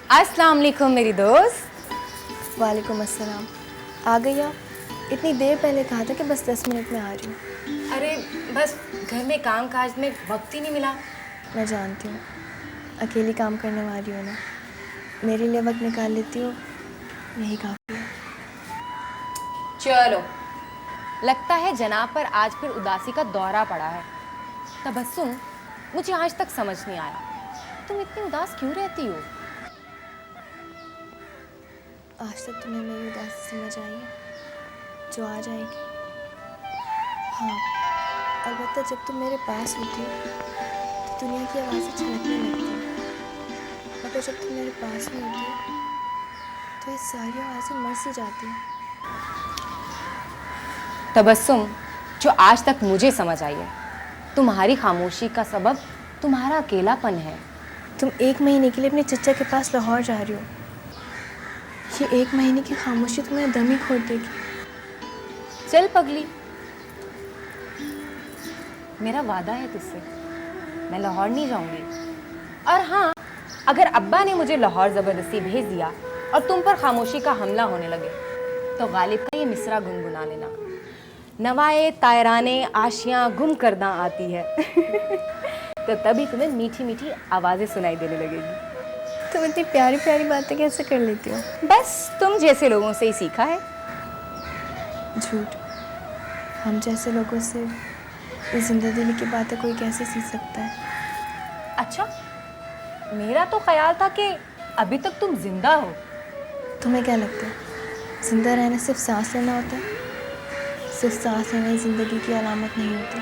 अस्सलाम वालेकुम मेरी दोस्त। वालेकुम अस्सलाम। आ गई आप? इतनी देर पहले कहा था कि बस 10 मिनट में आ रही हूँ। अरे बस घर में काम काज में वक्त ही नहीं मिला। मैं जानती हूँ, अकेली काम करने वाली हो ना, मेरे लिए वक्त निकाल लेती हो, यही काफ़ी है। चलो, लगता है जनाब पर आज फिर उदासी का दौरा पड़ा है। तबस्सुम, मुझे आज तक समझ नहीं आया तुम इतनी उदास क्यों रहती हो? आज तक तुम्हें मेरी उदासी समझ आई है, जो आ जाएगी। हाँ, अलबत्ता जब तुम मेरे पास होती हो तो दुनिया की आवाज़ें छलकने लगती हैं, मगर जब तुम मेरे पास नहीं होती हो तो ये सारी आवाज़ें मर सी जाती हैं। तबस्सुम, जो आज तक मुझे समझ आई है, तुम्हारी खामोशी का सबब तुम्हारा अकेलापन है। तुम 1 महीने के लिए अपने चचा के पास लाहौर जा रही हो। ये 1 महीने की खामोशी तुम्हें दम ही खोल देगी। चल पगली, मेरा वादा है तुझसे, मैं लाहौर नहीं जाऊंगी। और हाँ, अगर अब्बा ने मुझे लाहौर ज़बरदस्ती भेज दिया और तुम पर खामोशी का हमला होने लगे तो गालिब का ये मिसरा गुनगुना लेना, नवाए तायराने आशियाँ गुम करदा आती है। तो तभी तुम्हें मीठी मीठी आवाज़ें सुनाई देने लगेगी। तुम इतनी प्यारी प्यारी बातें कैसे कर लेती हो? बस तुम जैसे लोगों से ही सीखा है। झूठ। हम जैसे लोगों से ये जिंदा दिली की बातें कोई कैसे सीख सकता है? अच्छा, मेरा तो ख्याल था कि अभी तक तुम जिंदा हो। तुम्हें क्या लगता है, जिंदा रहना सिर्फ सांस लेना होता है? सिर्फ सांस लेना ही ज़िंदगी की अलामत नहीं होती।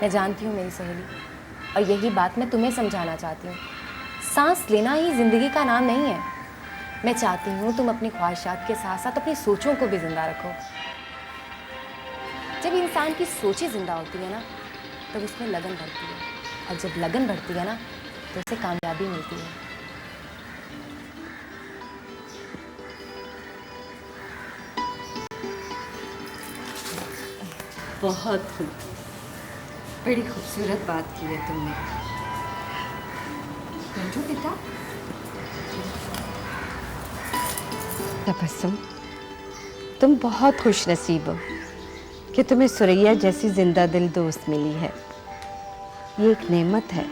मैं जानती हूँ मेरी सहेली, और यही बात मैं तुम्हें समझाना चाहती हूँ। सांस लेना ही ज़िंदगी का नाम नहीं है। मैं चाहती हूँ तुम अपनी ख्वाहिशात के साथ साथ अपनी सोचों को भी ज़िंदा रखो। जब इंसान की सोचें ज़िंदा होती है ना, तब उसमें लगन बढ़ती है, और जब लगन बढ़ती है ना, तो उसे कामयाबी मिलती है। बहुत खूब, बड़ी खूबसूरत बात की है तुमने। बैठो बेटा। तबस्सुम, तुम बहुत खुश नसीब हो कि तुम्हें सुरैया जैसी जिंदा दिल दोस्त मिली है। ये एक नेमत है।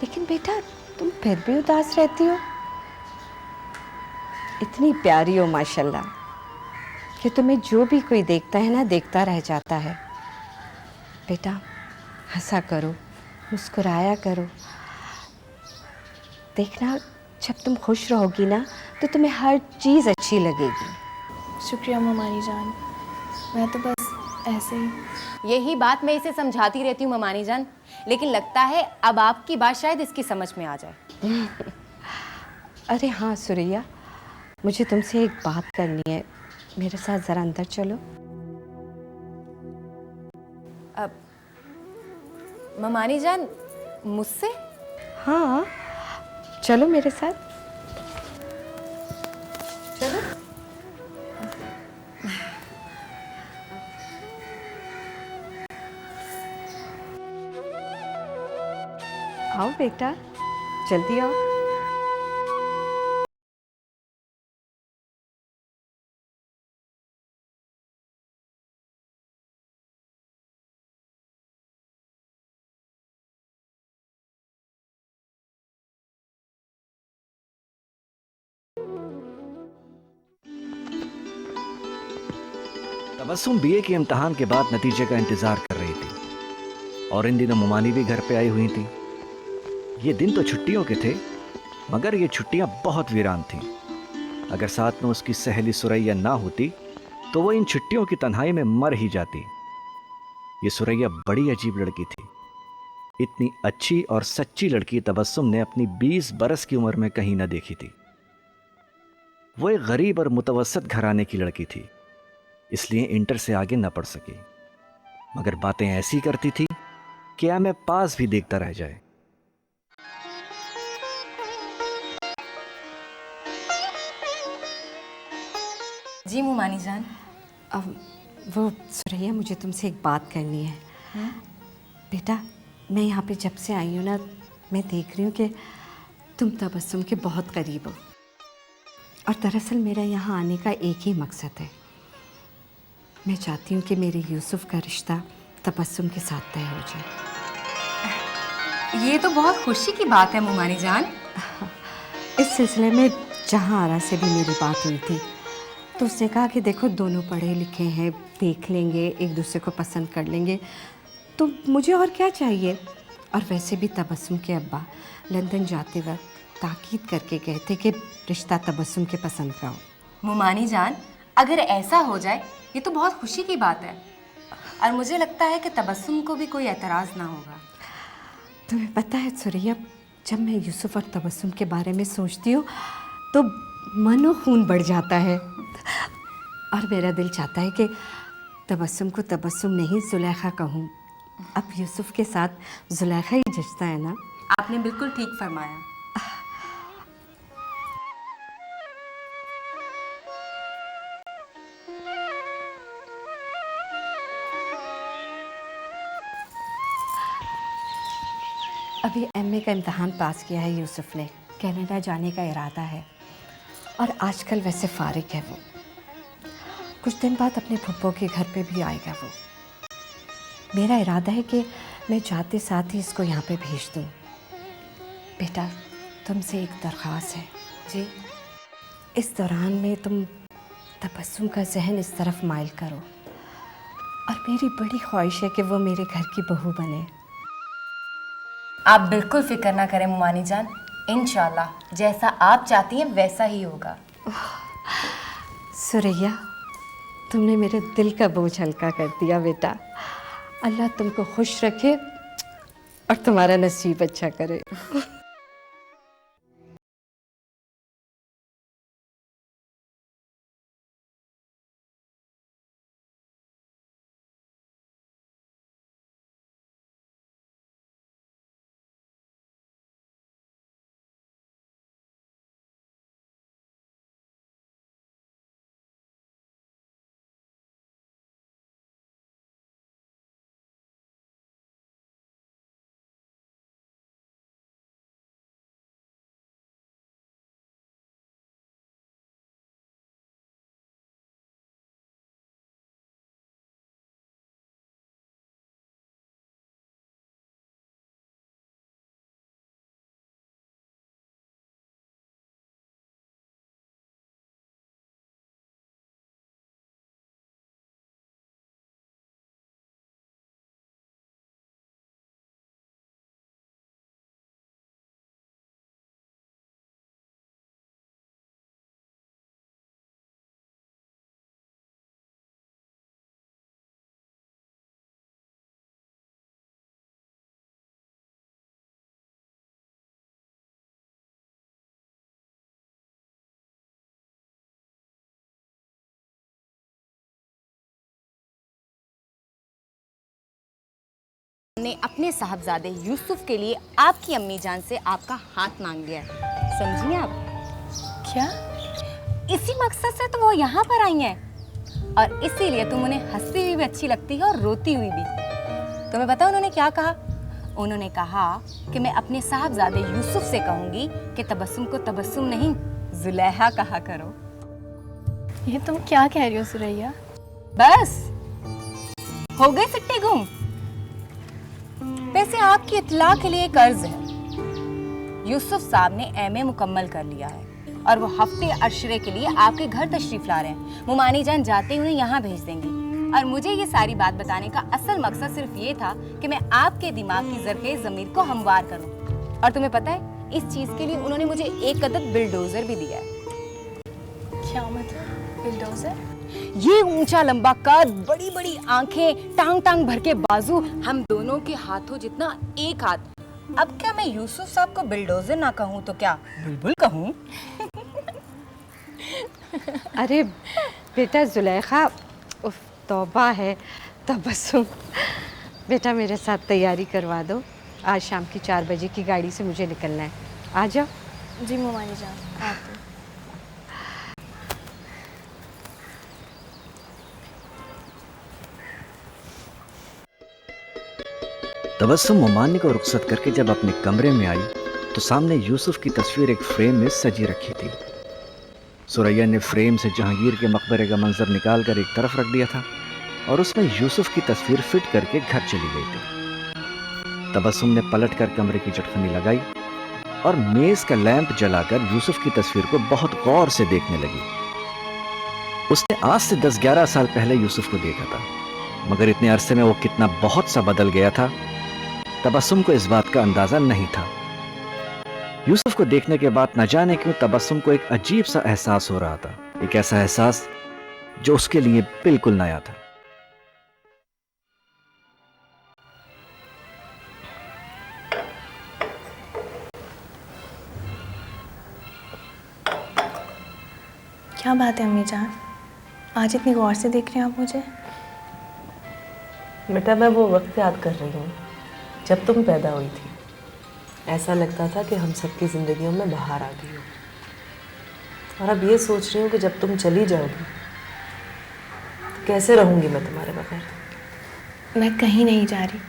लेकिन बेटा, तुम फिर भी उदास रहती हो। इतनी प्यारी हो माशाल्लाह कि तुम्हें जो भी कोई देखता है ना, देखता रह जाता है। बेटा, हंसा करो, मुस्कुराया करो। देखना, जब तुम खुश रहोगी ना, तो तुम्हें हर चीज़ अच्छी लगेगी। शुक्रिया ममानी जान, मैं तो बस ऐसे ही। यही बात मैं इसे समझाती रहती हूँ ममानी जान, लेकिन लगता है अब आपकी बात शायद इसकी समझ में आ जाए। अरे हाँ सुरैया, मुझे तुमसे एक बात करनी है। मेरे साथ ज़रा अंदर चलो। अब ममानी जान, मुझसे? हाँ, चलो मेरे साथ। चलो। आओ बेटा, जल्दी आओ। तबस्सुम बीए के इम्तिहान के बाद नतीजे का इंतजार कर रही थी, और इन दिनों मुमानी भी घर पे आई हुई थी। ये दिन तो छुट्टियों के थे, मगर ये छुट्टियां बहुत वीरान थीं। अगर साथ में उसकी सहेली सुरैया ना होती तो वो इन छुट्टियों की तन्हाई में मर ही जाती। ये सुरैया बड़ी अजीब लड़की थी। इतनी अच्छी और सच्ची लड़की तबस्सुम ने अपनी 20 बरस की उम्र में कहीं ना देखी थी। वो एक गरीब और मुतवस्सित घराने की लड़की थी, इसलिए इंटर से आगे न पढ़ सकी, मगर बातें ऐसी करती थी कि हमें पास भी देखता रह जाए। जी मुमानी जान। अब वो सुरैया, मुझे तुमसे एक बात करनी है। बेटा, मैं यहाँ पे जब से आई हूँ ना, मैं देख रही हूँ कि तुम तबस्सुम के बहुत करीब हो और दरअसल मेरा यहाँ आने का एक ही मकसद है। मैं चाहती हूँ कि मेरे यूसुफ का रिश्ता तबस्सुम के साथ तय हो जाए। ये तो बहुत खुशी की बात है मुमानी जान। इस सिलसिले में जहाँ आरा से भी मेरी बात हुई थी तो उसने कहा कि देखो दोनों पढ़े लिखे हैं, देख लेंगे, एक दूसरे को पसंद कर लेंगे, तो मुझे और क्या चाहिए। और वैसे भी तबस्सुम के अब्बा लंदन जाते वक्त ताकीद करके गए थे कि रिश्ता तबस्सुम के पसंद का हो। मुमानी जान, अगर ऐसा हो जाए ये तो बहुत खुशी की बात है और मुझे लगता है कि तबस्सुम को भी कोई एतराज़ ना होगा। तुम्हें पता है सुरैया, जब मैं यूसुफ और तबस्सुम के बारे में सोचती हूँ तो मनो खून बढ़ जाता है और मेरा दिल चाहता है कि तबस्सुम को तबस्सुम नहीं जुलेखा कहूँ। अब यूसुफ के साथ जुलेखा ही जचता है ना। आपने बिल्कुल ठीक फरमाया। अभी एमए का इम्तहान पास किया है यूसुफ ने, कनाडा जाने का इरादा है और आजकल वैसे फारिग है वो। कुछ दिन बाद अपने फुप्पो के घर पे भी आएगा वो। मेरा इरादा है कि मैं जाते साथ ही इसको यहाँ पे भेज दूँ। बेटा, तुमसे एक दरख्वास्त है। जी। इस दौरान में तुम तबस्सुम का जहन इस तरफ माइल करो और मेरी बड़ी ख्वाहिश है कि वो मेरे घर की बहू बने। आप बिल्कुल फिक्र ना करें मुमानी जान, इंशाल्लाह जैसा आप चाहती हैं वैसा ही होगा। सुरैया, तुमने मेरे दिल का बोझ हल्का कर दिया बेटा। अल्लाह तुमको खुश रखे और तुम्हारा नसीब अच्छा करे। ने अपने साहबजादे यूसुफ के लिए आपकी अम्मी जान से आपका हाथ मांग लिया है, समझिए आप। क्या? इसी मकसद से तो वो यहाँ पर आई हैं और इसीलिए तुम उन्हें हंसती हुई भी अच्छी लगती है और रोती हुई भी। तुम्हें पता उन्होंने क्या कहा? उन्होंने कहा कि मैं अपने साहबजादे यूसुफ से कहूँगी कि तबस्सुम को तबस्सुम नहीं जुलेहा कहा करो। ये तुम क्या कह रही हो सुरैया? बस हो गए सिट्टे घूम। वैसे आपकी इत्तला के लिए एक अर्ज है। यूसुफ साहब ने एमए मुकम्मल कर लिया है और वो हफ्ते अशरे के लिए आपके घर तशरीफ ला रहे हैं। मुमानी जान जाते ही उन्हें यहाँ भेज देंगी और मुझे ये सारी बात बताने का असल मकसद सिर्फ ये था कि मैं आपके दिमाग की ज़रख़े ज़मीर को हमवार करूँ। और तुम्हें पता है, इस चीज़ के लिए उन्होंने मुझे एक अदद बिल्डोज़र भी दिया है। क्या मतलब बिल्डोज़र? ये ऊंचा लंबा कद, बड़ी बड़ी आंखें, टांग टांग भर के बाजू, हम दोनों के हाथों जितना एक हाथ। अब क्या मैं यूसुफ साहब को बिल्डोजर ना कहूँ तो क्या बुलबुल कहूँ? अरे बेटा जुलेखा, उफ तौबा है। तबस्सुम बेटा, मेरे साथ तैयारी करवा दो। आज शाम की 4 बजे की गाड़ी से मुझे निकलना है। आ जाओ। जी मुमानी जान, आती हूँ। तबस्सुम मुमानी को रुखसत करके जब अपने कमरे में आई तो सामने यूसुफ की तस्वीर एक फ्रेम में सजी रखी थी। सुरैया ने फ्रेम से जहांगीर के मकबरे का मंजर निकाल कर एक तरफ रख दिया था और उसमें यूसुफ की तस्वीर फिट करके घर चली गई थी। तबस्सुम ने पलट कर कमरे की चटखनी लगाई और मेज का लैंप जलाकर यूसुफ की तस्वीर को बहुत गौर से देखने लगी। उसने आज से 10-11 साल पहले यूसुफ को देखा था, मगर इतने अरसे में वो कितना बहुत सा बदल गया था, तबस्सुम को इस बात का अंदाजा नहीं था। यूसुफ को देखने के बाद न जाने क्यों तबस्सुम को एक अजीब सा एहसास हो रहा था, एक ऐसा एहसास जो उसके लिए बिल्कुल नया था। क्या बात है अम्मी जान, आज इतनी गौर से देख रहे हैं आप मुझे? बेटा मैं वो वक्त याद कर रही हूँ जब तुम पैदा हुई थी। ऐसा लगता था कि हम सबकी ज़िंदगियों में बाहर आ गई हो। और अब ये सोच रही हूँ कि जब तुम चली जाओगी तो कैसे रहूँगी मैं तुम्हारे बगैर। मैं कहीं नहीं जा रही,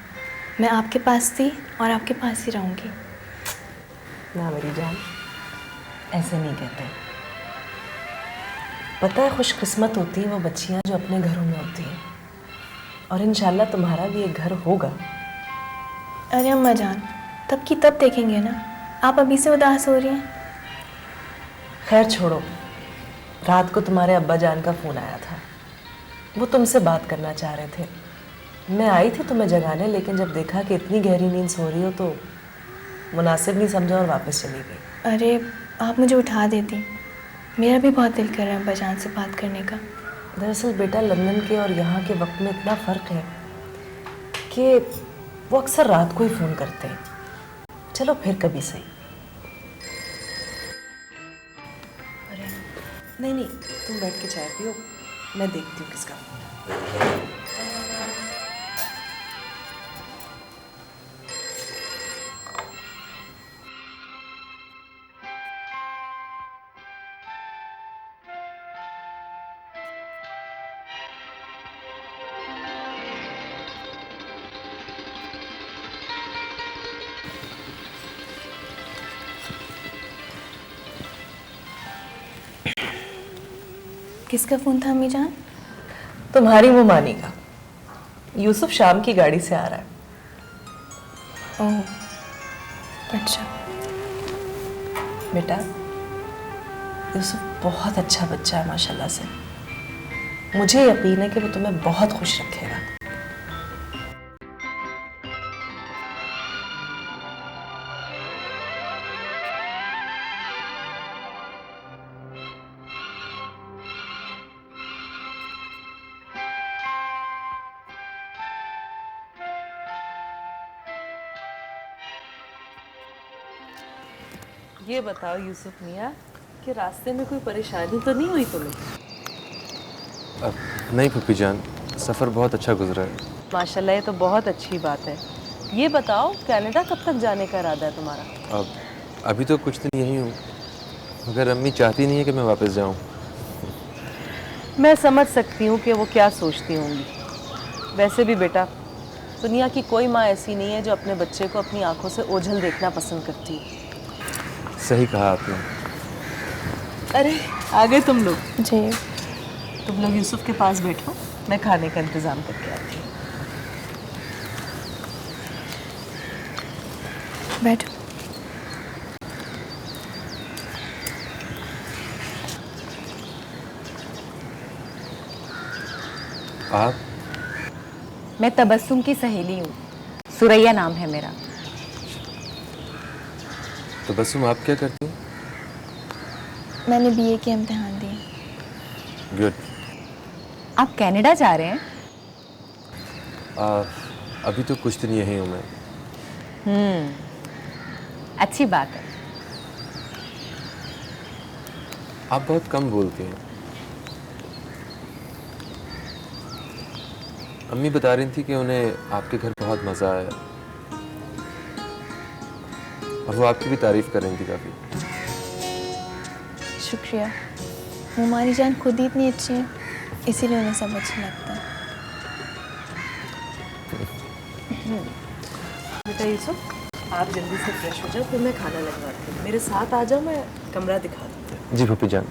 मैं आपके पास थी और आपके पास ही रहूँगी। ना मेरी जान, ऐसे नहीं कहते। पता है खुशकिस्मत होती हैं वो बच्चियाँ जो अपने घरों में होती हैं, और इंशाल्लाह तुम्हारा भी एक घर होगा। अरे अम्मा जान, तब की तब देखेंगे ना, आप अभी से उदास हो रही हैं। खैर छोड़ो, रात को तुम्हारे अब्बा जान का फ़ोन आया था, वो तुमसे बात करना चाह रहे थे। मैं आई थी तुम्हें जगाने, लेकिन जब देखा कि इतनी गहरी नींद सो रही हो तो मुनासिब नहीं समझा और वापस चली गई। अरे आप मुझे उठा देती, मेरा भी बहुत दिल कर रहा है अब्बा जान से बात करने का। दरअसल बेटा लंदन के और यहाँ के वक्त में इतना फ़र्क है कि वो अक्सर रात को ही फ़ोन करते हैं। चलो फिर कभी सही। अरे नहीं नहीं, तुम बैठ के चाय पियो, मैं देखती हूँ किसका फ़ोन है। किसका फ़ोन था अम्मी जान? तुम्हारी मुमानी का। यूसुफ शाम की गाड़ी से आ रहा है। ओह अच्छा। बेटा यूसुफ बहुत अच्छा बच्चा है माशाल्लाह से। मुझे यकीन है कि वो तुम्हें बहुत खुश रखेगा। ये बताओ यूसुफ मियाँ कि रास्ते में कोई परेशानी तो नहीं हुई तुम्हें? नहीं फूफी जान, सफ़र बहुत अच्छा गुजरा है। माशाल्लाह, ये तो बहुत अच्छी बात है। ये बताओ कनाडा कब तक जाने का इरादा है तुम्हारा? अभी तो कुछ दिन यहीं हूँ, मगर अम्मी चाहती नहीं है कि मैं वापस जाऊँ। मैं समझ सकती हूँ कि वो क्या सोचती होंगी। वैसे भी बेटा, दुनिया की कोई माँ ऐसी नहीं है जो अपने बच्चे को अपनी आंखों से ओझल देखना पसंद करती है। सही कहा आपने। अरे आ गए तुम लोग। जी। तुम लोग यूसुफ के पास बैठो, मैं खाने का इंतज़ाम करके आती हूँ। बैठो। आप? मैं तबस्सुम की सहेली हूँ, सुरैया नाम है मेरा। तो बसुम आप क्या करती हैं? मैंने बीए के इम्तिहान दिए। गुड। आप कनाडा जा रहे हैं? अभी तो कुछ दिन यहीं हूँ मैं। अच्छी बात है। आप बहुत कम बोलती हैं। अम्मी बता रही थी कि उन्हें आपके घर बहुत मज़ा आया और वो आपकी भी तारीफ कर रही थी काफ़ी। शुक्रिया। हमारी जान खुद ही इतनी अच्छी है, इसीलिए उन्हें सब अच्छा लगता है। बेटा यूसुफ, आप जल्दी से फ्रेश हो जाओ, फिर मैं खाना लगवाती हूँ। मेरे साथ आ जाओ, मैं कमरा दिखा दूँगी। जी फूफी जान।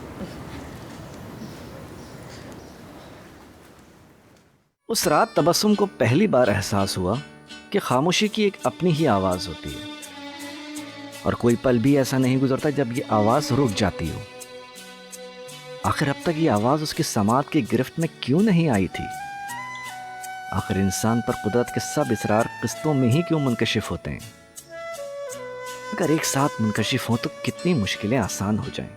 उस रात तबस्सुम को पहली बार एहसास हुआ कि खामोशी की एक अपनी ही आवाज होती है, और कोई पल भी ऐसा नहीं गुजरता जब ये आवाज रुक जाती हो। आखिर अब तक ये आवाज उसकी समात की गिरफ्त में क्यों नहीं आई थी? आखिर इंसान पर कुदरत के सब इसरार किस्तों में ही क्यों मुनकशिफ होते हैं? अगर एक साथ मुनकशिफ हो तो कितनी मुश्किलें आसान हो जाएं।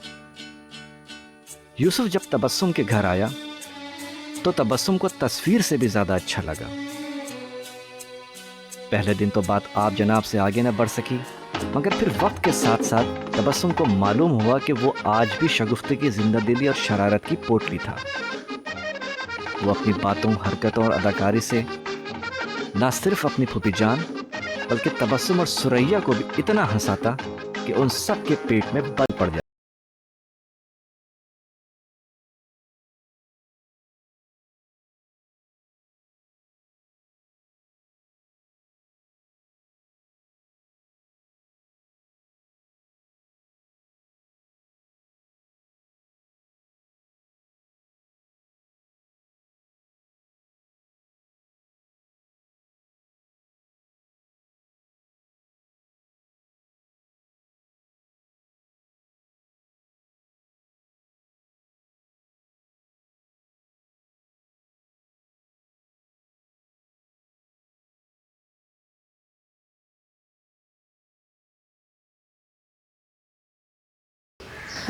यूसुफ जब तबस्सुम के घर आया तो तबस्सुम को तस्वीर से भी ज्यादा अच्छा लगा। पहले दिन तो बात आप जनाब से आगे न बढ़ सकी, मगर फिर वक्त के साथ साथ तबस्सुम को मालूम हुआ कि वो आज भी शगुफ्ते जिंदा दिली और शरारत की पोटली था। वो अपनी बातों, हरकतों और अदाकारी से न सिर्फ अपनी फूफी जान बल्कि तबस्सुम और सुरैया को भी इतना हंसाता कि उन सब के पेट में बल पड़ जाता।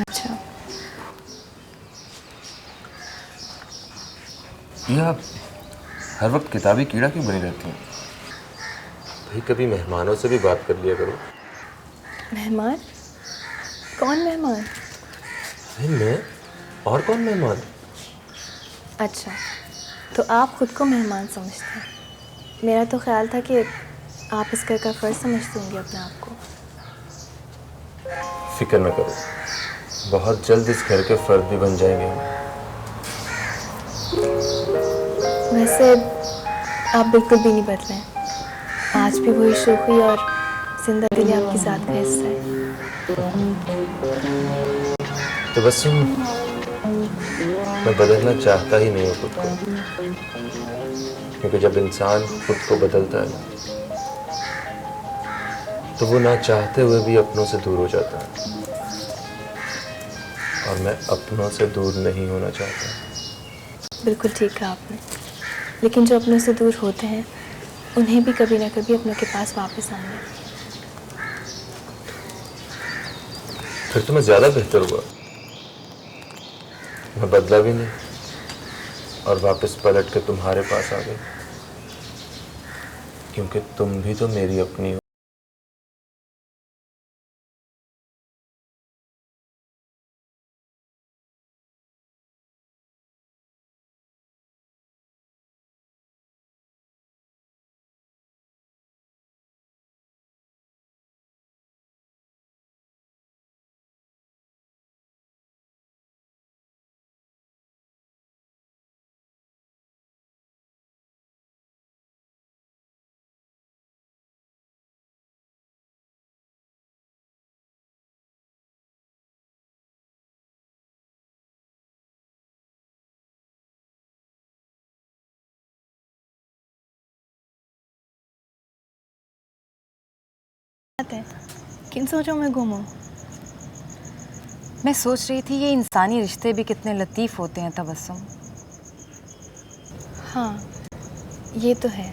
अच्छा, ये आप हर वक्त किताबी कीड़ा क्यों बनी रहती हैं? भाई कभी मेहमानों से भी बात कर लिया करो। मेहमान? कौन मेहमान? भाई मैं और कौन मेहमान? अच्छा, तो आप खुद को मेहमान समझते हैं। मेरा तो ख्याल था कि आप इस घर का फ़र्ज समझते होंगे अपने आप को। फिक्र न करो, बहुत जल्द इस घर के फर्द भी बन जाएंगे हम। वैसे आप बिल्कुल भी नहीं बदले हैं। आज भी वही शोखी और जिंदा दिली आपकी ज़ात का हिस्सा है। तो बस मैं बदलना चाहता ही नहीं हूँ खुद को, क्योंकि जब इंसान खुद को बदलता है तो वो ना चाहते हुए भी अपनों से दूर हो जाता है, और मैं अपनों से दूर नहीं होना चाहता। बिल्कुल ठीक कहा आपने, लेकिन जो अपनों से दूर होते हैं उन्हें भी कभी ना कभी अपनों के पास वापस आना है। फिर तो मैं ज़्यादा बेहतर हुआ, मैं बदला भी नहीं और वापस पलट के तुम्हारे पास आ गई, क्योंकि तुम भी तो मेरी अपनी हो। किन सोचों में गुम हो? मैं सोच रही थी ये इंसानी रिश्ते भी कितने लतीफ़ होते हैं तबस्सुम। हाँ, ये तो है।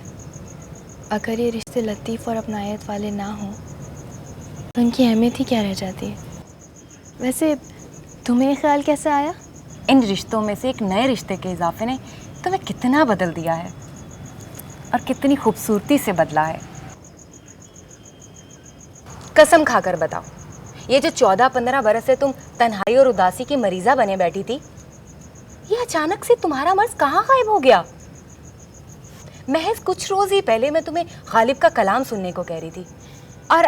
अगर ये रिश्ते लतीफ़ और अपनायत वाले ना हों तो उनकी अहमियत ही क्या रह जाती है। वैसे तुम्हें ये ख्याल कैसे आया? इन रिश्तों में से एक नए रिश्ते के इजाफे ने तुम्हें कितना बदल दिया है और कितनी खूबसूरती से बदला है। कसम खाकर बताओ, ये जो 14-15 बरस से तुम तन्हाई और उदासी की मरीज़ा बने बैठी थी, ये अचानक से तुम्हारा मर्ज कहाँ गायब हो गया? महज कुछ रोज ही पहले मैं तुम्हें गालिब का कलाम सुनने को कह रही थी, और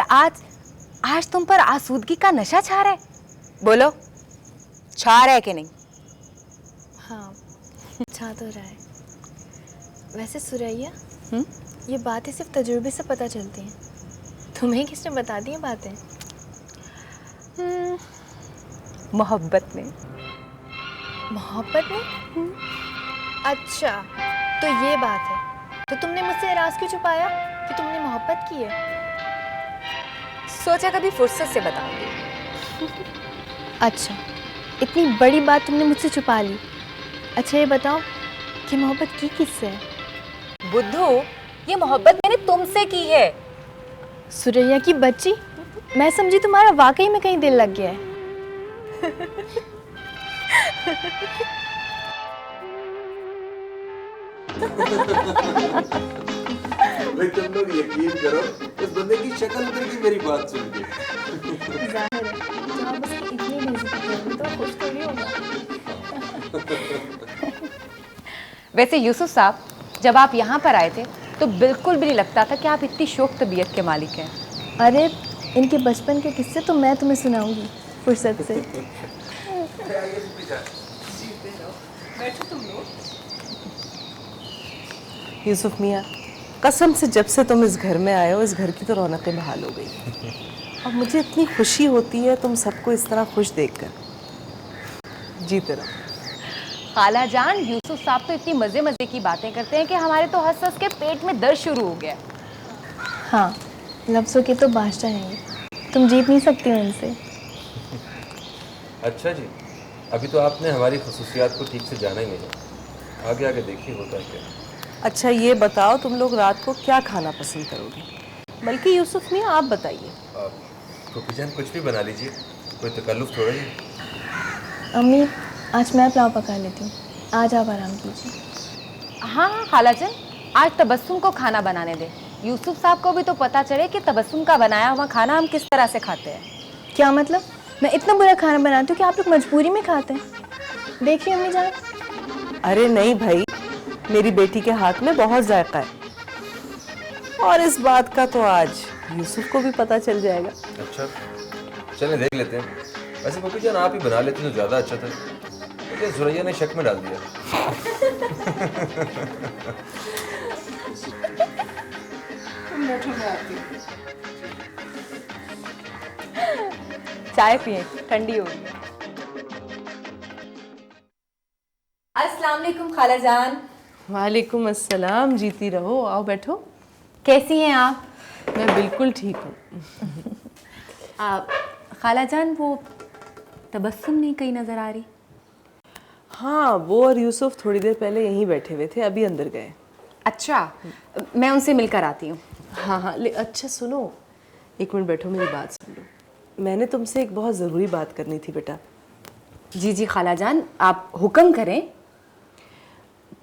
आज तुम पर आसूदगी का नशा छा रहा है। बोलो, छा रहा है कि नहीं? हाँ, छा तो रहा है। वैसे सुरैया, ये बातें सिर्फ तजुर्बे से पता चलती हैं। तुम्हें किसने बता दी ये बातें? मोहब्बत में। मोहब्बत में? अच्छा, तो ये बात है। तो तुमने मुझसे राज क्यों छुपाया कि तुमने मोहब्बत की है? सोचा कभी फुर्सत से बताऊंगी। अच्छा, इतनी बड़ी बात तुमने मुझसे छुपा ली। अच्छा ये बताओ कि मोहब्बत की किससे है? बुद्धू, ये मोहब्बत मैंने तुमसे की है। सुरैया की बच्ची, मैं समझी तुम्हारा वाकई में कहीं दिल लग गया है। भाई तुम लोग यकीन करो, उस बंदे की शक्ल उतर गई मेरी बात सुन के। जाहिर है, जब आप उसकी इतनी बेइज्जती करोगे तो खुश थोड़ी होगा। वैसे यूसुफ साहब, जब आप यहाँ पर आए थे तो बिल्कुल भी नहीं लगता था कि आप इतनी शौक तबीयत के मालिक हैं। अरे इनके बचपन के किस्से तो मैं तुम्हें सुनाऊंगी फुर्सत से। यूसुफ मियाँ, कसम से जब से तुम इस घर में आए हो, इस घर की तो रौनकें बहाल हो गई। और मुझे इतनी खुशी होती है तुम सबको इस तरह खुश देखकर। जीते रहो। खाला जान, यूसुफ साहब तो इतनी मज़े मज़े की बातें करते हैं कि हमारे तो हंस हंस के पेट में दर्द शुरू हो गया। हाँ, लफ्ज़ों के तो बादशाह हैं ये। तुम जीत नहीं सकती हो इनसे। अच्छा जी, अभी तो आपने हमारी खसूसियात को ठीक से जाना ही नहीं। आगे आगे देखिए होता है क्या। अच्छा ये बताओ, तुम लोग रात को क्या खाना पसंद करोगे? बल्कि यूसुफ मियाँ आप बताइए। फूफी जान कुछ भी बना लीजिए, कोई तकल्लुफ़ थोड़ा ही। अम्मी, आज मैं पुलाव पका लेती हूँ, आज आप आराम कीजिए। हाँ खाला जान, आज तबस्सुम को खाना बनाने दे। यूसुफ साहब को भी तो पता चले कि तबस्सुम का बनाया हुआ खाना हम किस तरह से खाते हैं। क्या मतलब? मैं इतना बुरा खाना बनाती हूँ कि आप लोग मजबूरी में खाते हैं? देखिए अम्मी जान। अरे नहीं भाई, मेरी बेटी के हाथ में बहुत जायका है, और इस बात का तो आज यूसुफ को भी पता चल जाएगा। अच्छा, चलें देख लेते हैं। वैसे फूफी जान आप ही बना लेते तो ज़्यादा अच्छा था, मुझे सुरैया ने शक में डाल दिया। चाय पिए, ठंडी होगी। अस्सलाम वालेकुम खाला जान। वालेकुम अस्सलाम, जीती रहो, आओ बैठो। कैसी हैं आप? मैं बिल्कुल ठीक हूँ। खाला जान, वो तबस्सुम नहीं कहीं नज़र आ रही? हाँ, वो और यूसुफ थोड़ी देर पहले यहीं बैठे हुए थे, अभी अंदर गए। अच्छा, मैं उनसे मिलकर आती हूँ। हाँ हाँ, अच्छा सुनो, एक मिनट बैठो, मेरी बात सुन लो। मैंने तुमसे एक बहुत ज़रूरी बात करनी थी बेटा। जी जी खाला जान, आप हुक्म करें।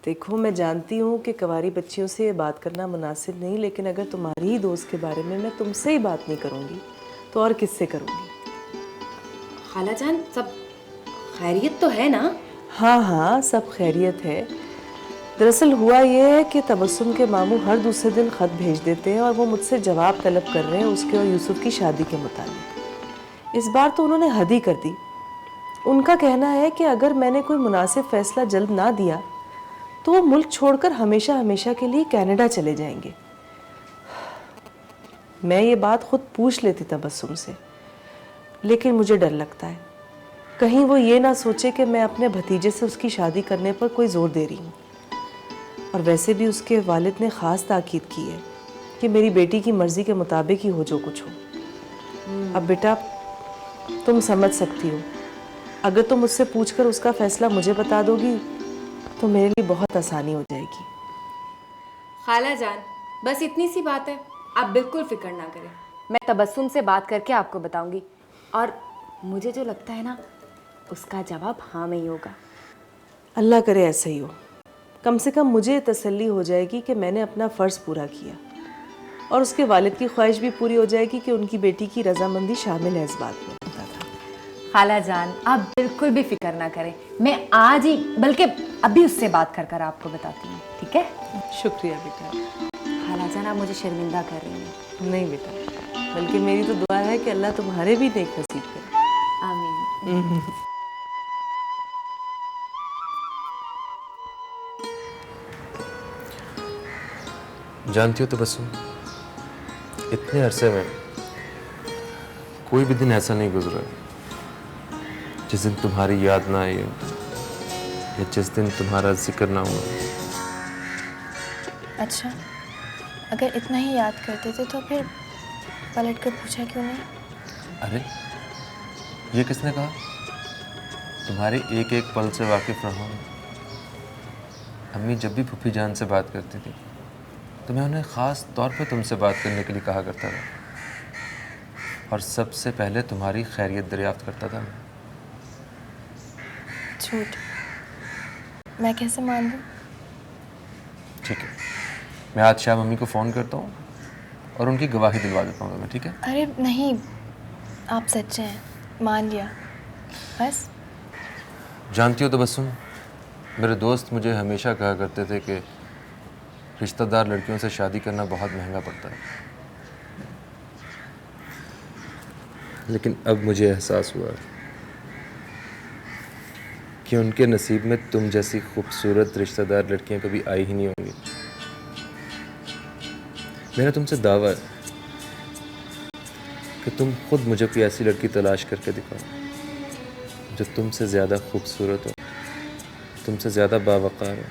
देखो, मैं जानती हूँ कि कवारी बच्चियों से ये बात करना मुनासिब नहीं, लेकिन अगर तुम्हारी ही दोस्त के बारे में मैं तुमसे ही बात नहीं करूँगी तो और किससे करूँगी? खाला जान, सब खैरियत तो है ना? हाँ हाँ, सब खैरियत है। दरअसल हुआ ये है कि तबस्सुम के मामू हर दूसरे दिन ख़त भेज देते हैं और वो मुझसे जवाब तलब कर रहे हैं उसके और यूसुफ की शादी के मुतालिक। इस बार तो उन्होंने हद ही कर दी। उनका कहना है कि अगर मैंने कोई मुनासिब फ़ैसला जल्द ना दिया तो वो मुल्क छोड़कर हमेशा हमेशा के लिए कनाडा चले जाएंगे। मैं ये बात खुद पूछ लेती तबस्सुम से, लेकिन मुझे डर लगता है कहीं वो ये ना सोचे कि मैं अपने भतीजे से उसकी शादी करने पर कोई ज़ोर दे रही हूँ। और वैसे भी उसके वालिद ने ख़ास ताकीद की है कि मेरी बेटी की मर्ज़ी के मुताबिक ही हो जो कुछ हो। अब बेटा, तुम समझ सकती हो, अगर तुम मुझसे पूछकर उसका फ़ैसला मुझे बता दोगी तो मेरे लिए बहुत आसानी हो जाएगी। खाला जान, बस इतनी सी बात है, आप बिल्कुल फिक्र ना करें। मैं तबस्सुम से बात करके आपको बताऊंगी, और मुझे जो लगता है ना, उसका जवाब हाँ में ही होगा। अल्लाह करे ऐसा ही हो। कम से कम मुझे तसल्ली हो जाएगी कि मैंने अपना फ़र्ज़ पूरा किया, और उसके वालिद की ख्वाहिश भी पूरी हो जाएगी कि उनकी बेटी की रजामंदी शामिल है इस बात में। खाला जान, आप बिल्कुल भी फिक्र ना करें, मैं आज ही बल्कि अभी उससे बात कर कर आपको बताती हूँ, ठीक है? शुक्रिया बेटा। खाला जान, आप मुझे शर्मिंदा कर रही हैं। नहीं बेटा, बल्कि मेरी तो दुआ है कि अल्लाह तुम्हारे भी नेक नसीब करे। आमीन। जानती हो तबस्सुम, इतने अरसे में कोई भी दिन ऐसा नहीं गुजरा जिस दिन तुम्हारी याद ना आई हो या जिस दिन तुम्हारा जिक्र ना हुआ। अच्छा, अगर इतना ही याद करते थे तो फिर पलट कर पूछा क्यों नहीं? अरे ये किसने कहा? तुम्हारे एक एक पल से वाकिफ रहा हूँ। अम्मी जब भी फूफी जान से बात करती थी तो मैं उन्हें ख़ास तौर पे तुमसे बात करने के लिए कहा करता था, और सबसे पहले तुम्हारी खैरियत दरियाफ्त करता था मैं। झूठ मैं कैसे मान लूँ? ठीक है, मैं आज शाम मम्मी को फ़ोन करता हूँ और उनकी गवाही दिलवा देता हूँ मैं, ठीक है? अरे नहीं, आप सच्चे हैं, मान लिया बस। जानती हो तो बस सुन, मेरे दोस्त मुझे हमेशा कहा करते थे कि रिश्तेदार लड़कियों से शादी करना बहुत महंगा पड़ता है, लेकिन अब मुझे एहसास हुआ कि उनके नसीब में तुम जैसी खूबसूरत रिश्तेदार लड़कियां कभी आई ही नहीं होंगी। मेरा तुमसे दावा है कि तुम खुद मुझे कोई ऐसी लड़की तलाश करके दिखाओ जो तुमसे ज़्यादा खूबसूरत हो, तुमसे ज़्यादा बावकार हो,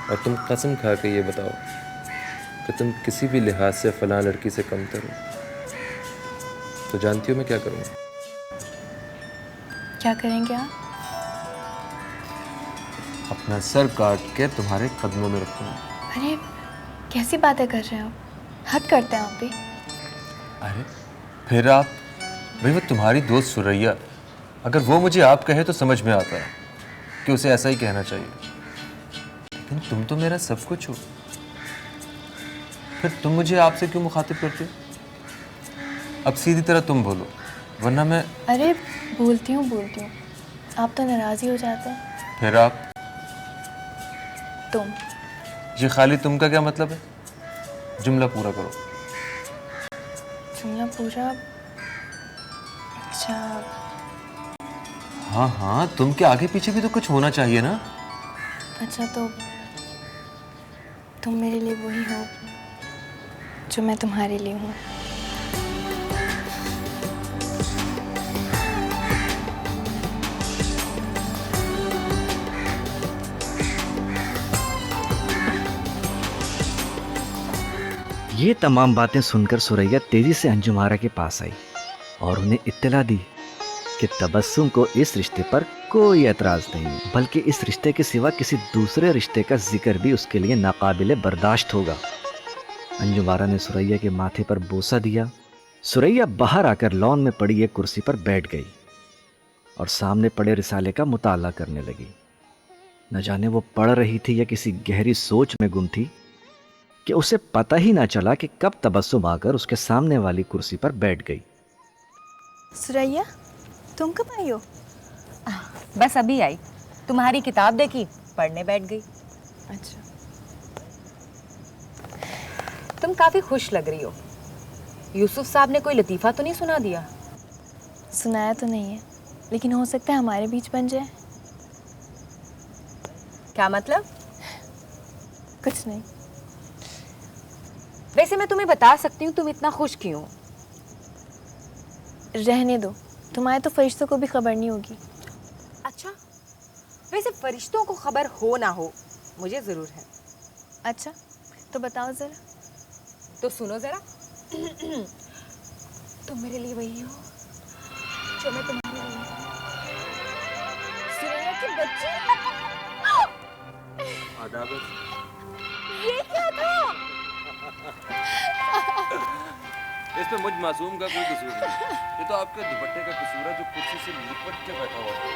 और तुम कसम खा के ये बताओ कि तुम किसी भी लिहाज से फ़लाँ लड़की से कमतर हो। तो जानती हो मैं क्या करूँगा? क्या करेंगे आप? अपना सर काट के तुम्हारे कदमों में रखूँगा। अरे कैसी बातें कर रहे हैं आप? हद करते हैं आप भी। अरे फिर आप, भाई वो तुम्हारी दोस्त सुरैया, अगर वो मुझे आप कहे तो समझ में आता है कि उसे ऐसा ही कहना चाहिए, लेकिन तुम तो मेरा सब कुछ हो, फिर तुम मुझे आपसे क्यों मुखातिब करते हो? अब सीधी तरह तुम बोलो, वरना मैं। अरे बोलती हूँ, आप तो नाराज़ ही हो जाते हैं। फिर आप, तुम ये खाली तुम का क्या मतलब है? जुमला पूरा करो। जुमला पूरा? अच्छा, हाँ हाँ, तुम के आगे पीछे भी तो कुछ होना चाहिए ना। अच्छा तो तुम मेरे लिए वही हो जो मैं तुम्हारे लिए हूँ। ये तमाम बातें सुनकर सुरैया तेजी से अंजुम आरा के पास आई और उन्हें इत्तला दी कि तबस्सुम को इस रिश्ते पर कोई एतराज नहीं है, बल्कि इस रिश्ते के सिवा किसी दूसरे रिश्ते का जिक्र भी उसके लिए नाकाबिले बर्दाश्त होगा। अंजुम आरा ने सुरैया के माथे पर बोसा दिया। सुरैया बाहर आकर लॉन में पड़ी एक कुर्सी पर बैठ गई और सामने पड़े रिसाले का मुताला करने लगी। न जाने वो पढ़ रही थी या किसी गहरी सोच में गुम थी कि उसे पता ही ना चला कि कब तबस्सुम आकर उसके सामने वाली कुर्सी पर बैठ गई। सुरैया, तुम कब आई हो? बस अभी आई, तुम्हारी किताब देखी, पढ़ने बैठ गई। अच्छा, तुम काफी खुश लग रही हो। यूसुफ साहब ने कोई लतीफ़ा तो नहीं सुना दिया? सुनाया तो नहीं है, लेकिन हो सकता है हमारे बीच बन जाए। क्या मतलब? कुछ नहीं। वैसे मैं तुम्हें बता सकती हूँ तुम इतना खुश क्यों? रहने दो, तुम्हारे तो फरिश्तों को भी खबर नहीं होगी। अच्छा, वैसे फरिश्तों को खबर हो ना हो, मुझे ज़रूर है। अच्छा तो बताओ ज़रा। तो सुनो ज़रा। तुम मेरे लिए वही हो जो मैं तुम्हारे लिए हूँ। सुरैया की बच्ची। ये क्या था? इसमें मुझ मासूम का कोई कसूर नहीं, ये तो आपके दुपट्टे का कसूर है जो कुर्सी से लिपट के बैठा हुआ है।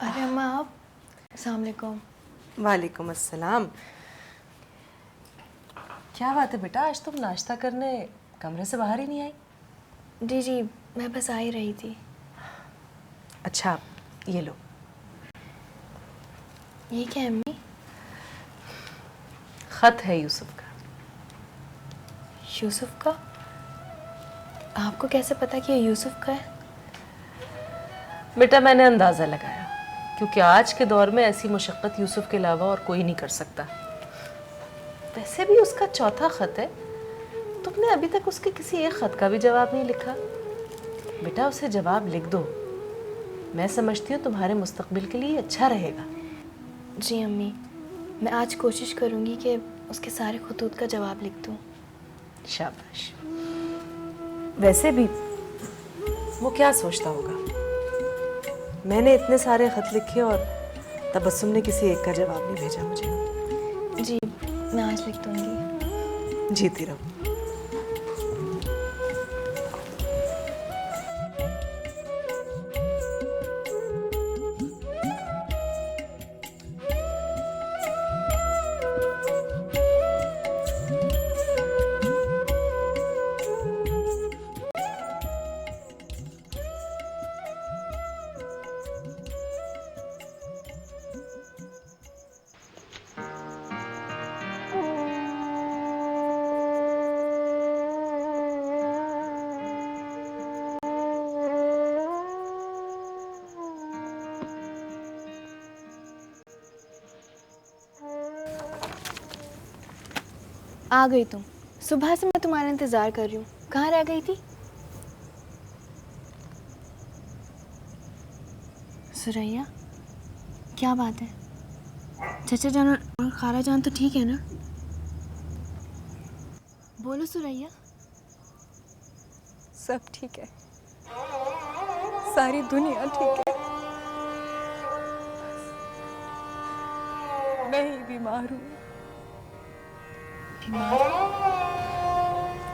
अरे अम्मा आप, अस्सलाम वालेकुम। वालेकुम अस्सलाम। क्या बात है बेटा, आज तुम नाश्ता करने कमरे से बाहर ही नहीं आई? जी जी, मैं बस आ ही रही थी। अच्छा, ये लो। ये क्या है अम्मी? खत है यूसुफ का। यूसुफ का? आपको कैसे पता कि ये यूसुफ का है? बेटा मैंने अंदाज़ा लगाया, क्योंकि आज के दौर में ऐसी मुशक्क़त यूसुफ के अलावा और कोई नहीं कर सकता। वैसे भी उसका चौथा ख़त है, तुमने अभी तक उसके किसी एक ख़त का भी जवाब नहीं लिखा। बेटा उसे जवाब लिख दो, मैं समझती हूँ तुम्हारे मुस्तक़बिल के लिए अच्छा रहेगा। जी अम्मी, मैं आज कोशिश करूँगी कि उसके सारे खतूत का जवाब लिख दूँ। शाबाश। वैसे भी वो क्या सोचता होगा, मैंने इतने सारे ख़त लिखे और तबस्सुम ने किसी एक का जवाब नहीं भेजा मुझे। जी, मैं आज लिख दूँगी। जीती रहो। आ गई तुम। सुबह से मैं तुम्हारा इंतज़ार कर रही हूँ, कहाँ रह गई थी? सुरैया, क्या बात है? चचा जान और खाला जान तो ठीक है ना? बोलो सुरैया। सब ठीक है, सारी दुनिया ठीक है, मैं ही बीमार हूँ।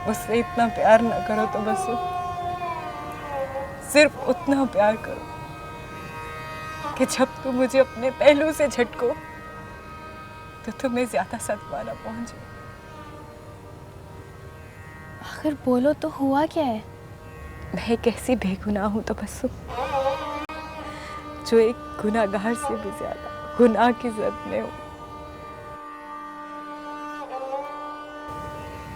उससे इतना प्यार ना करो तो बस सिर्फ उतना प्यार करो कि जब तुम मुझे अपने पहलू से झटको तो तुम्हें ज्यादा सदमा ना पहुंचे। आखिर बोलो तो, हुआ क्या है? मैं एक ऐसी बेगुनाह हूँ तो बस जो एक गुनाहगार से भी ज्यादा गुनाह की जद में हूँ।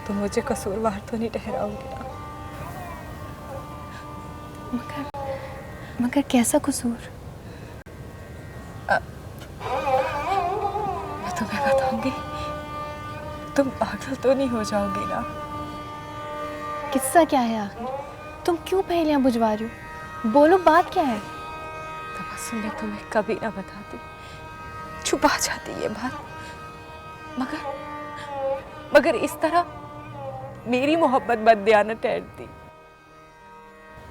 तो मुझे कसूरवार तो नहीं ठहराओगे ना? मगर कैसा कसूर? मैं तुम्हें बताऊंगी, तुम पागल तो नहीं हो जाओगी ना? किस्सा क्या है आखिर? तुम क्यों पहेलियां बुझवा रही हो? बोलो, बात क्या है? तबस्सुम मैं तुम्हें कभी ना बताती, छुपा जाती ये बात। मगर इस तरह मेरी मोहब्बत बददियानत ठहरती।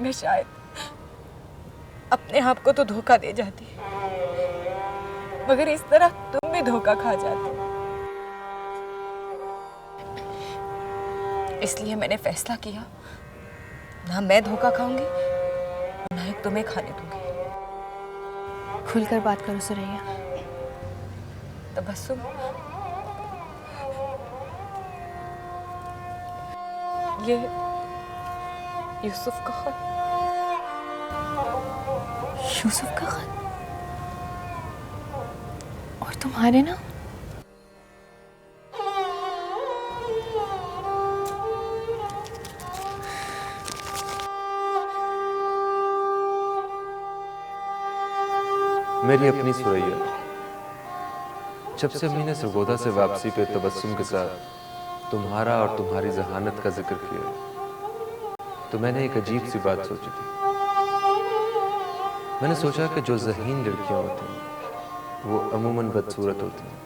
मैं शायद अपने आप को तो धोखा दे जाती, मगर इस तरह तुम भी धोखा खा जाती। इसलिए मैंने फैसला किया, ना मैं धोखा खाऊंगी ना ही तुम्हें खाने दूंगी। खुलकर बात करो सुरैया। तबस्सुम, ये यूसुफ का खत। यूसुफ का खत? और तुम्हारे नाम? मेरी अपनी सुरैया, जब से अम्मी ने सरगोदा से वापसी पे तबस्सुम के साथ तुम्हारा और तुम्हारी जहानत का जिक्र किया तो मैंने एक अजीब सी बात सोची थी। मैंने सोचा कि जो ज़हीन लड़कियां होती हैं वो अमूमन बदसूरत होती हैं,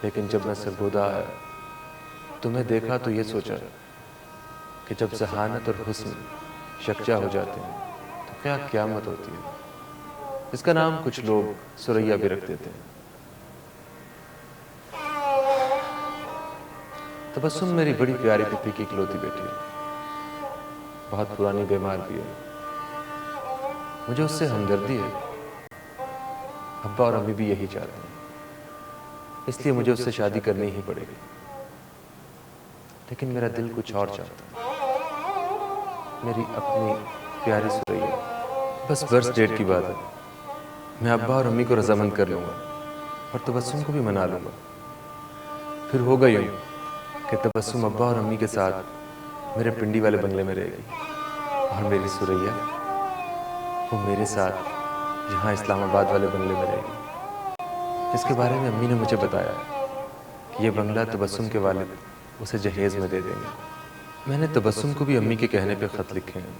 लेकिन जब मैं सरगोदा आया तुम्हें देखा तो ये सोचा कि जब जहानत और हुस्न यकजा हो जाते हैं तो क्या क़यामत होती है। इसका नाम कुछ लोग सुरैया भी रख देते हैं। तबस्सुम मेरी बड़ी प्यारी पुप्पी की इकलौती बेटी है, बहुत पुरानी बीमार भी है। मुझे उससे हमदर्दी है, अब्बा और अम्मी भी यही चाहते हैं, इसलिए मुझे उससे शादी करनी ही पड़ेगी। लेकिन मेरा दिल कुछ और चाहता है, मेरी अपनी प्यारी सुरैया। बस बर्थ डेट की बात है, मैं अब्बा और अम्मी को रजामंद कर लूँगा और तबस्सुम को भी मना लूँगा। फिर होगा यूँ कि तबस्सुम अब्बा और अम्मी के साथ मेरे पिंडी वाले बंगले में रहेगी और मेरी सुरैया वो मेरे साथ यहाँ इस्लामाबाद वाले बंगले में रहेगी, जिसके बारे में अम्मी ने मुझे बताया कि ये बंगला तबस्सुम के वालिद उसे जहेज़ में दे देंगे। मैंने तबस्सुम को भी अम्मी के कहने पे ख़त लिखे हैं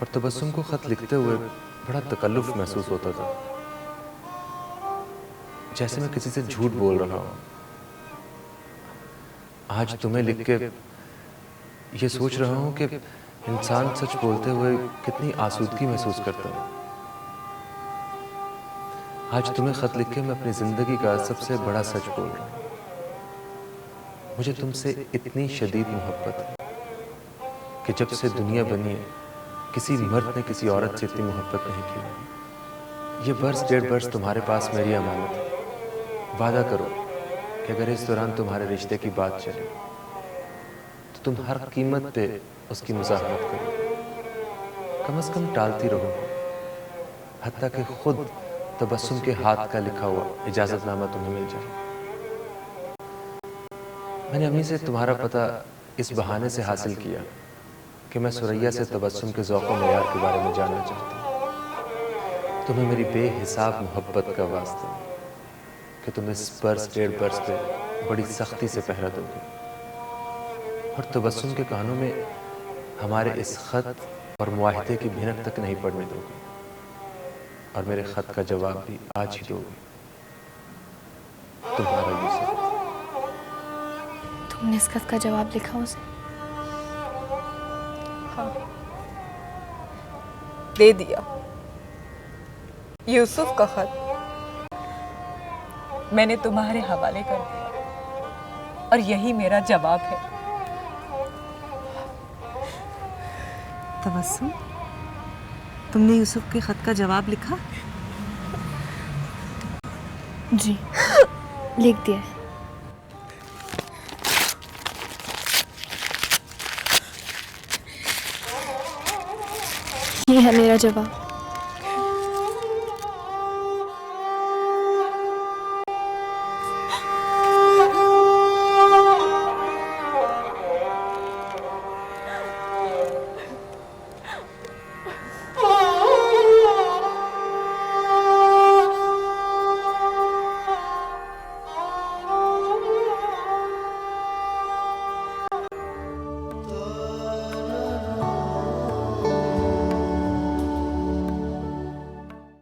और तबस्सुम को ख़त लिखते हुए बड़ा तकल्लुफ़ महसूस होता था, जैसे मैं किसी से झूठ बोल रहा हूँ। आज तुम्हें लिख के ये सोच रहा हूँ कि इंसान सच बोलते हुए कितनी आसूदगी महसूस करता है। आज तुम्हें ख़त लिख के मैं अपनी ज़िंदगी का सबसे बड़ा सच बोल रहा हूँ। मुझे तुमसे इतनी शदीद मोहब्बत है कि जब से दुनिया बनी है किसी मर्द ने किसी औरत से इतनी मोहब्बत नहीं की। ये बर्स 1.5 बरस तुम्हारे पास मेरी अमानत है। वादा करो कि अगर इस दौरान तुम्हारे रिश्ते की बात चले तो तुम हर कीमत पे उसकी मुज़ाहमत करो, कम से कम टालती रहो, हत्ता कि खुद तबस्सुम के हाथ का लिखा हुआ इजाज़तनामा तुम्हें मिल जाए। मैंने अम्मी से तुम्हारा पता इस बहाने से हासिल किया कि मैं सुरैया से तबस्सुम के ज़ौक़ व मयार के बारे में जानना चाहता हूँ। तुम्हें मेरी बेहिसाब मोहब्बत का वास्ता कि तुम इस बर्स 1.5 बरस पे बड़ी सख्ती से पहरा दोगे और तबस्सुम के कानों में हमारे इस ख़त और मुआहदे की भिनक तक नहीं पड़ने दोगे और मेरे ख़त का जवाब भी आज ही दोगे। तुम्हारा यूसुफ। तुमने इस खत का जवाब लिखा उसे? हाँ, दे दिया। यूसुफ का खत मैंने तुम्हारे हवाले कर दिया और यही मेरा जवाब है। तबस्सुम, तुमने यूसुफ के खत का जवाब लिखा? जी, लिख दिया है। ये है मेरा जवाब।